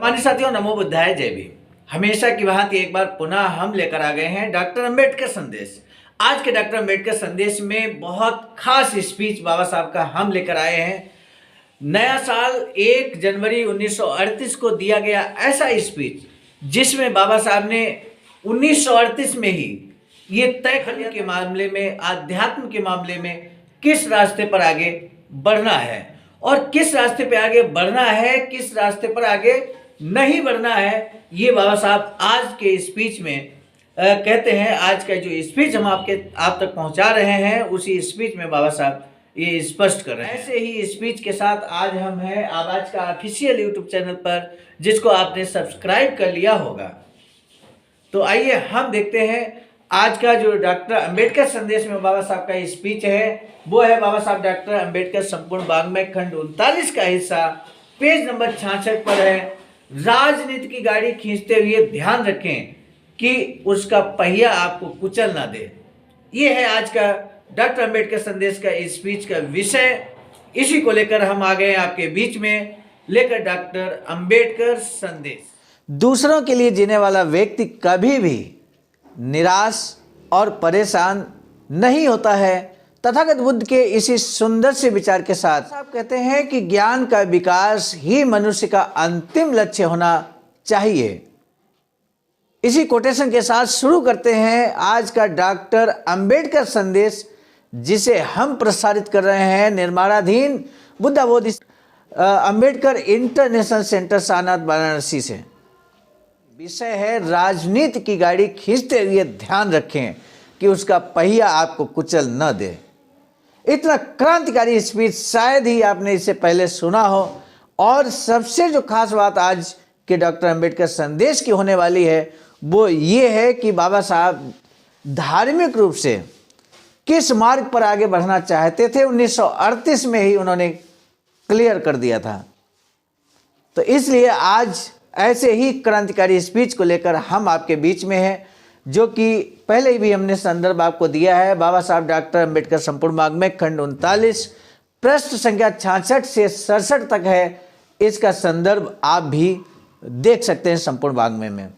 सम्मानित साथियों, नमो बुद्धाय, जय भीम। हमेशा की भांति एक बार पुनः हम लेकर आ गए हैं डॉक्टर अंबेडकर संदेश। आज के डॉक्टर अंबेडकर संदेश में बहुत खास स्पीच बाबा साहब का हम लेकर आए हैं। नया साल 1 जनवरी 1938 को दिया गया ऐसा स्पीच जिसमें बाबा साहब ने 1938 में ही ये तय करने के मामले में, आध्यात्म के मामले में किस रास्ते पर आगे बढ़ना है और किस रास्ते पे आगे बढ़ना है, किस रास्ते पर आगे नहीं बढ़ना है, ये बाबा साहब आज के स्पीच में कहते हैं। आज का जो स्पीच हम आप तक पहुंचा रहे हैं, उसी स्पीच में बाबा साहब ये स्पष्ट कर रहे हैं। ऐसे ही स्पीच के साथ आज हम हैं आवाज का ऑफिशियल यूट्यूब चैनल पर, जिसको आपने सब्सक्राइब कर लिया होगा। तो आइए हम देखते हैं आज का जो डॉक्टर अंबेडकर संदेश में बाबा साहब का स्पीच है, वो है बाबा साहब डॉक्टर अंबेडकर संपूर्ण वाङ्मय खंड 39 का हिस्सा, पेज नंबर 66 पर है। राजनीति की गाड़ी खींचते हुए ध्यान रखें कि उसका पहिया आपको कुचल ना दे। ये है आज का डॉक्टर अंबेडकर संदेश का स्पीच का विषय। इसी को लेकर हम आ गए आपके बीच में, लेकर डॉक्टर अंबेडकर संदेश। दूसरों के लिए जीने वाला व्यक्ति कभी भी निराश और परेशान नहीं होता है। तथागत बुद्ध के इसी सुंदर से विचार के साथ आप कहते हैं कि ज्ञान का विकास ही मनुष्य का अंतिम लक्ष्य होना चाहिए। इसी कोटेशन के साथ शुरू करते हैं आज का डॉक्टर अंबेडकर संदेश, जिसे हम प्रसारित कर रहे हैं निर्माणाधीन बुद्धा बोधि अंबेडकर इंटरनेशनल सेंटर सारनाथ वाराणसी से। विषय है राजनीति की गाड़ी खींचते हुए ध्यान रखें कि उसका पहिया आपको कुचल न दे। इतना क्रांतिकारी स्पीच शायद ही आपने इससे पहले सुना हो। और सबसे जो खास बात आज के डॉक्टर अंबेडकर संदेश की होने वाली है, वो ये है कि बाबा साहब धार्मिक रूप से किस मार्ग पर आगे बढ़ना चाहते थे, 1938 में ही उन्होंने क्लियर कर दिया था। तो इसलिए आज ऐसे ही क्रांतिकारी स्पीच को लेकर हम आपके बीच में हैं, जो कि पहले भी हमने संदर्भ आपको दिया है। बाबा साहब डॉक्टर अंबेडकर संपूर्ण वाङ्मय खंड 39 पृष्ठ संख्या 66 से 67 तक है। इसका संदर्भ आप भी देख सकते हैं संपूर्ण वाङ्मय में।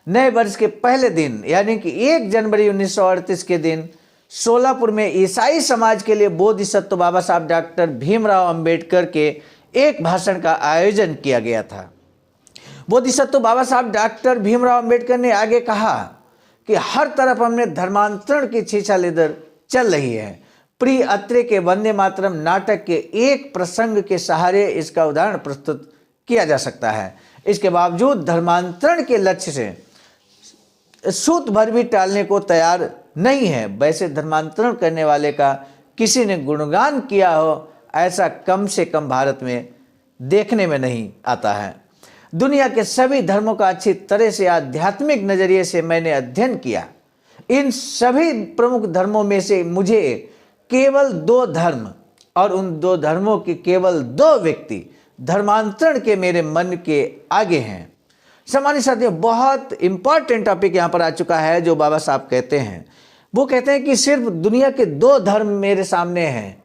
नए वर्ष के पहले दिन यानी कि 1 जनवरी 1938 के दिन सोलापुर में ईसाई समाज के लिए बोधिसत्व बाबा साहब डॉक्टर भीमराव अंबेडकर के एक भाषण का आयोजन किया गया था। बोधिसत्व बाबा साहब डॉक्टर भीमराव अंबेडकर ने आगे कहा कि हर तरफ हमने धर्मांतरण की छीछा लेकर चल रही है। प्रिय अत्रे के वंदे मातरम नाटक के एक प्रसंग के सहारे इसका उदाहरण प्रस्तुत किया जा सकता है। इसके बावजूद धर्मांतरण के लक्ष्य से सूत भर भी टालने को तैयार नहीं है। वैसे धर्मांतरण करने वाले का किसी ने गुणगान किया हो, ऐसा कम से कम भारत में देखने में नहीं आता है। दुनिया के सभी धर्मों का अच्छी तरह से आध्यात्मिक नजरिए से मैंने अध्ययन किया। इन सभी प्रमुख धर्मों में से मुझे केवल 2 धर्म और उन 2 धर्मों के केवल 2 व्यक्ति धर्मांतरण के मेरे मन के आगे हैं। सम्मानित साथियों, बहुत इंपॉर्टेंट टॉपिक यहाँ पर आ चुका है जो बाबा साहब कहते हैं। वो कहते हैं कि सिर्फ दुनिया के 2 धर्म मेरे सामने हैं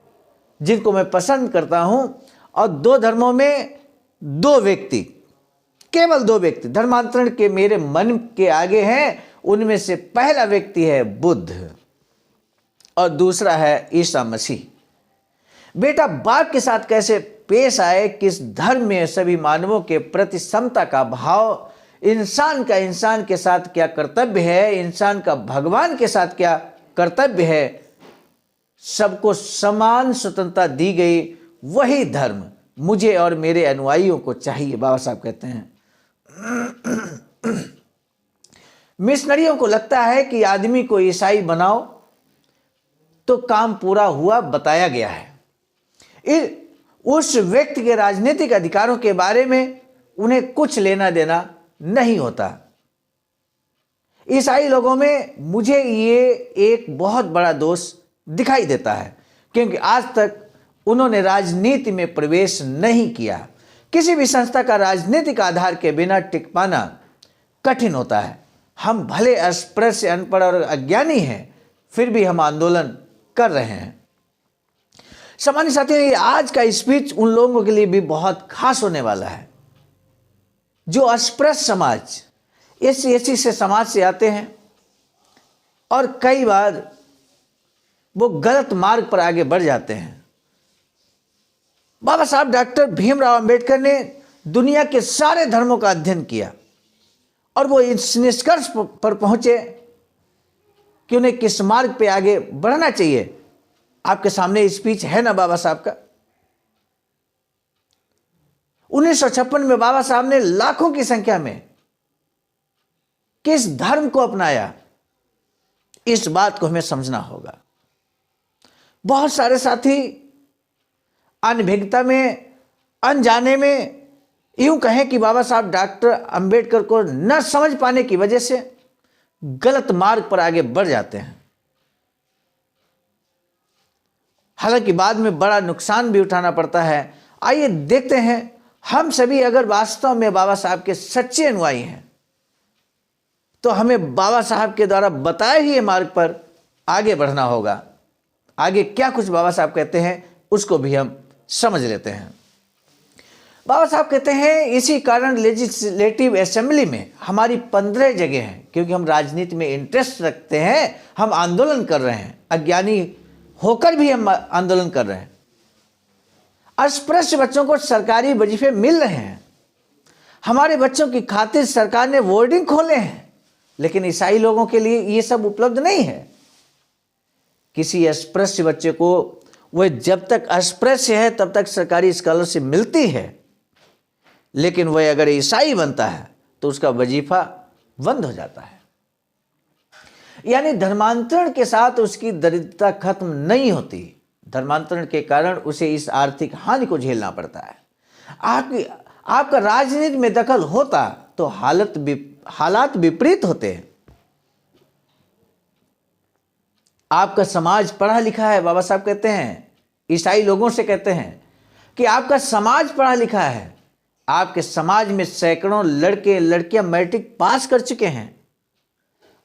जिनको मैं पसंद करता हूँ, और 2 धर्मों में 2 व्यक्ति, केवल 2 व्यक्ति धर्मांतरण के मेरे मन के आगे हैं। उनमें से पहला व्यक्ति है बुद्ध और दूसरा है ईसा मसीह। बेटा बाप के साथ कैसे पेश आए, किस धर्म में सभी मानवों के प्रति समता का भाव, इंसान का इंसान के साथ क्या कर्तव्य है, इंसान का भगवान के साथ क्या कर्तव्य है, सबको समान स्वतंत्रता दी गई, वही धर्म मुझे और मेरे अनुयायियों को चाहिए। बाबा साहब कहते हैं मिशनरियों को लगता है कि आदमी को ईसाई बनाओ तो काम पूरा हुआ, बताया गया है। उस व्यक्ति के राजनीतिक अधिकारों के बारे में उन्हें कुछ लेना देना नहीं होता। ईसाई लोगों में मुझे ये एक बहुत बड़ा दोष दिखाई देता है, क्योंकि आज तक उन्होंने राजनीति में प्रवेश नहीं किया। किसी भी संस्था का राजनीतिक आधार के बिना टिक पाना कठिन होता है। हम भले अस्पृश्य, अनपढ़ और अज्ञानी हैं, फिर भी हम आंदोलन कर रहे हैं। सम्मानित साथियों, ये आज का स्पीच उन लोगों के लिए भी बहुत खास होने वाला है जो अस्पृश्य समाज, SC से समाज से आते हैं और कई बार वो गलत मार्ग पर आगे बढ़ जाते हैं। बाबा साहब डॉक्टर भीमराव अंबेडकर ने दुनिया के सारे धर्मों का अध्ययन किया और वो इस निष्कर्ष पर पहुंचे कि उन्हें किस मार्ग पे आगे बढ़ना चाहिए। आपके सामने स्पीच है ना बाबा साहब का। 1956 में बाबा साहब ने लाखों की संख्या में किस धर्म को अपनाया, इस बात को हमें समझना होगा। बहुत सारे साथी अनभिज्ञता में, अनजाने में, यूं कहें कि बाबा साहब डॉक्टर अंबेडकर को न समझ पाने की वजह से गलत मार्ग पर आगे बढ़ जाते हैं। हालांकि बाद में बड़ा नुकसान भी उठाना पड़ता है। आइए देखते हैं, हम सभी अगर वास्तव में बाबा साहब के सच्चे अनुयायी हैं तो हमें बाबा साहब के द्वारा बताए हुए मार्ग पर आगे बढ़ना होगा। आगे क्या कुछ बाबा साहब कहते हैं उसको भी हम समझ लेते हैं। बाबा साहब कहते हैं, इसी कारण लेजिस्लेटिव असेंबली में हमारी 15 जगह हैं, क्योंकि हम राजनीति में इंटरेस्ट रखते हैं, हम आंदोलन कर रहे हैं, अज्ञानी होकर भी हम आंदोलन कर रहे हैं। अस्पृश्य बच्चों को सरकारी वजीफे मिल रहे हैं, हमारे बच्चों की खातिर सरकार ने बोर्डिंग खोले हैं, लेकिन ईसाई लोगों के लिए ये सब उपलब्ध नहीं है। किसी अस्पृश्य बच्चे को, वह जब तक अस्पृश्य है तब तक सरकारी स्कॉलरशिप मिलती है, लेकिन वह अगर ईसाई बनता है तो उसका वजीफा बंद हो जाता है। यानी धर्मांतरण के साथ उसकी दरिद्रता खत्म नहीं होती, धर्मांतरण के कारण उसे इस आर्थिक हानि को झेलना पड़ता है। आपका राजनीति में दखल होता तो हालात विपरीत होते हैं। आपका समाज पढ़ा लिखा है, बाबा साहब कहते हैं, ईसाई लोगों से कहते हैं कि आपका समाज पढ़ा लिखा है। आपके समाज में सैकड़ों लड़के लड़कियां मैट्रिक पास कर चुके हैं।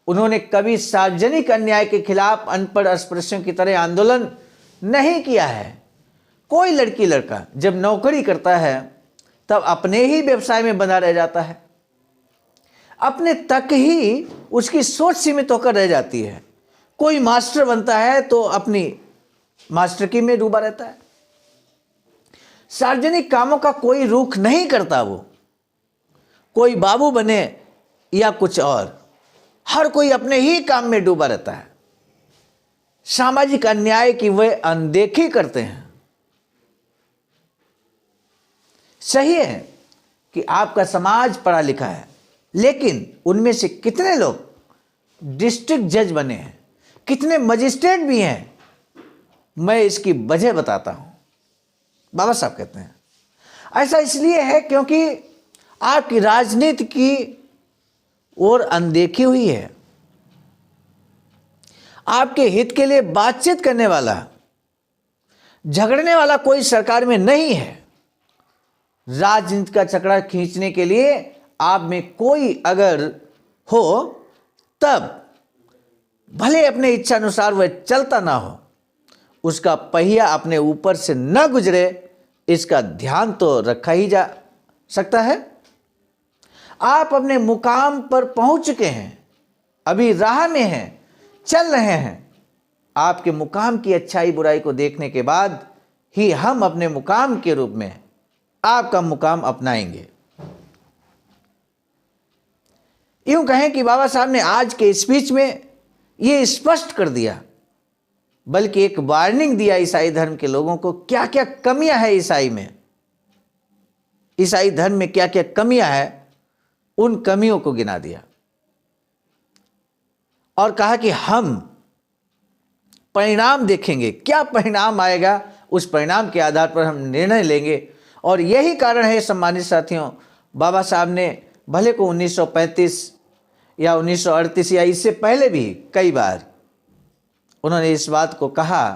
उन्होंने कभी सार्वजनिक अन्याय के खिलाफ अनपढ़ अस्पृश्यों की तरह आंदोलन नहीं किया है। कोई लड़की लड़का जब नौकरी करता है तब अपने ही व्यवसाय में बंधा रह जाता है, अपने तक ही उसकी सोच सीमित होकर रह जाती है। कोई मास्टर बनता है तो अपनी मास्टरकी में डूबा रहता है। सार्वजनिक कामों का कोई रुख नहीं करता, वो कोई बाबू बने या कुछ और, हर कोई अपने ही काम में डूबा रहता है। सामाजिक अन्याय की वे अनदेखी करते हैं। सही है कि आपका समाज पढ़ा लिखा है, लेकिन उनमें से कितने लोग डिस्ट्रिक्ट जज बने हैं, कितने मजिस्ट्रेट भी हैं, मैं इसकी वजह बताता हूं। बाबा साहब कहते हैं ऐसा इसलिए है क्योंकि आपकी राजनीति की ओर अनदेखी हुई है। आपके हित के लिए बातचीत करने वाला, झगड़ने वाला कोई सरकार में नहीं है। राजनीति का चक्रा खींचने के लिए आप में कोई अगर हो तब भले अपने इच्छा अनुसार वह चलता ना हो, उसका पहिया अपने ऊपर से न गुजरे, इसका ध्यान तो रखा ही जा सकता है। आप अपने मुकाम पर पहुंच चुके हैं, अभी राह में हैं, चल रहे हैं। आपके मुकाम की अच्छाई बुराई को देखने के बाद ही हम अपने मुकाम के रूप में आपका मुकाम अपनाएंगे। यूं कहें कि बाबा साहब ने आज के स्पीच में ये स्पष्ट कर दिया, बल्कि एक वार्निंग दिया ईसाई धर्म के लोगों को, क्या क्या कमियां हैं ईसाई में, ईसाई धर्म में क्या क्या कमियां हैं, उन कमियों को गिना दिया और कहा कि हम परिणाम देखेंगे, क्या परिणाम आएगा उस परिणाम के आधार पर हम निर्णय लेंगे। और यही कारण है सम्मानित साथियों, बाबा साहब ने भले को 1935 या 1938 या इससे पहले भी कई बार उन्होंने इस बात को कहा,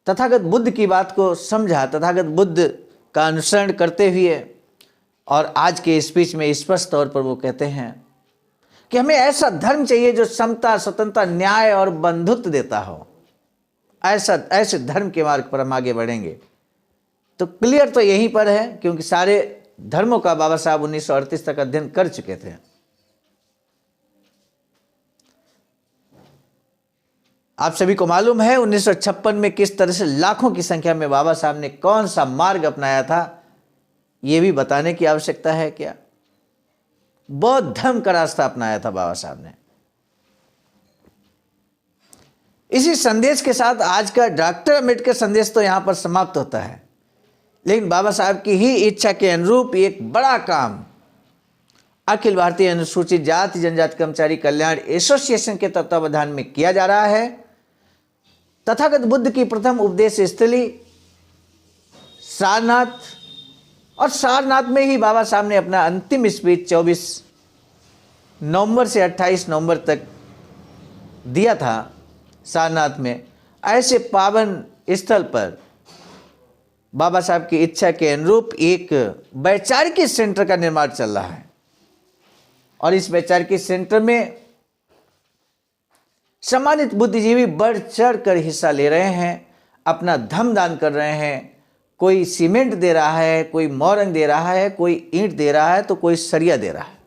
तथागत बुद्ध की बात को समझा, तथागत बुद्ध का अनुसरण करते हुए, और आज के स्पीच में स्पष्ट तौर पर वो कहते हैं कि हमें ऐसा धर्म चाहिए जो समता, स्वतंत्रता, न्याय और बंधुत्व देता हो। ऐसे धर्म के मार्ग पर हम आगे बढ़ेंगे। तो क्लियर तो यहीं पर है, क्योंकि सारे धर्मों का बाबा साहब 1938 तक अध्ययन कर चुके थे। आप सभी को मालूम है 1956 में किस तरह से लाखों की संख्या में बाबा साहब ने कौन सा मार्ग अपनाया था, यह भी बताने की आवश्यकता है क्या? बौद्ध धर्म का रास्ता अपनाया था बाबा साहब ने। इसी संदेश के साथ आज का डॉक्टर अंबेडकर संदेश तो यहां पर समाप्त होता है, लेकिन बाबा साहब की ही इच्छा के अनुरूप एक बड़ा काम अखिल भारतीय अनुसूचित जाति जनजाति कर्मचारी कल्याण एसोसिएशन के तत्वावधान में किया जा रहा है। तथागत बुद्ध की प्रथम उपदेश स्थली सारनाथ, और सारनाथ में ही बाबा साहब ने अपना अंतिम स्पीच 24 नवंबर से 28 नवंबर तक दिया था सारनाथ में। ऐसे पावन स्थल पर बाबा साहब की इच्छा के अनुरूप एक वैचारिक सेंटर का निर्माण चल रहा है, और इस वैचारिक सेंटर में सम्मानित बुद्धिजीवी बढ़ चढ़ कर हिस्सा ले रहे हैं, अपना धन दान कर रहे हैं। कोई सीमेंट दे रहा है, कोई मोरंग दे रहा है, कोई ईंट दे रहा है, तो कोई सरिया दे रहा है।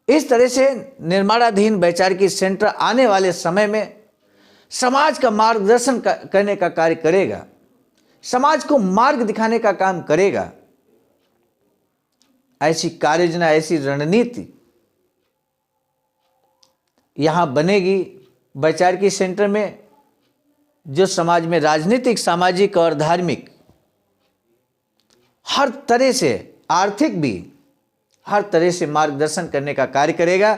इस तरह से निर्माणाधीन वैचारिक सेंटर आने वाले समय में समाज का मार्गदर्शन करने का कार्य करेगा, समाज को मार्ग दिखाने का काम करेगा। ऐसी कार्ययोजना, ऐसी रणनीति यहां बनेगी वैचारिक सेंटर में, जो समाज में राजनीतिक, सामाजिक और धार्मिक हर तरह से, आर्थिक भी हर तरह से मार्गदर्शन करने का कार्य करेगा।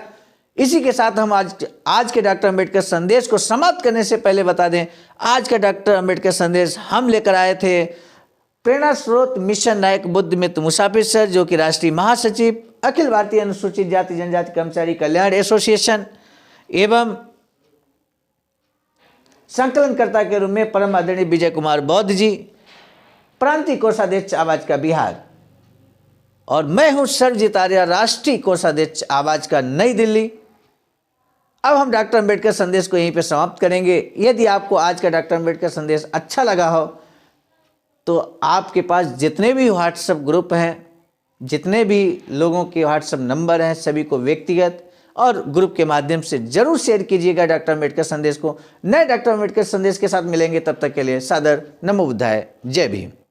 इसी के साथ हम आज के डॉक्टर अंबेडकर संदेश को समाप्त करने से पहले बता दें, आज का डॉक्टर अंबेडकर संदेश हम लेकर आए थे प्रेरणा स्रोत मिशन नायक बुद्ध मित्र मुसाफिर सर, जो कि राष्ट्रीय महासचिव अखिल भारतीय अनुसूचित जाति जनजाति कर्मचारी कल्याण एसोसिएशन एवं संकलनकर्ता के रूप में परम आदरणीय विजय कुमार बौद्ध जी, प्रांतीय कोषाध्यक्ष आवाज का बिहार, और मैं हूं सर्वजीत आर्य, राष्ट्रीय कोषाध्यक्ष आवाज का नई दिल्ली। अब हम डॉक्टर अंबेडकर संदेश को यहीं पे समाप्त करेंगे। यदि आपको आज का डॉक्टर अंबेडकर संदेश अच्छा लगा हो तो आपके पास जितने भी व्हाट्सएप ग्रुप हैं, जितने भी लोगों के व्हाट्सएप नंबर हैं, सभी को व्यक्तिगत और ग्रुप के माध्यम से जरूर शेयर कीजिएगा डॉक्टर अंबेडकर संदेश को। नए डॉक्टर अंबेडकर संदेश के साथ मिलेंगे, तब तक के लिए सादर नमो बुद्धाय, जय भीम।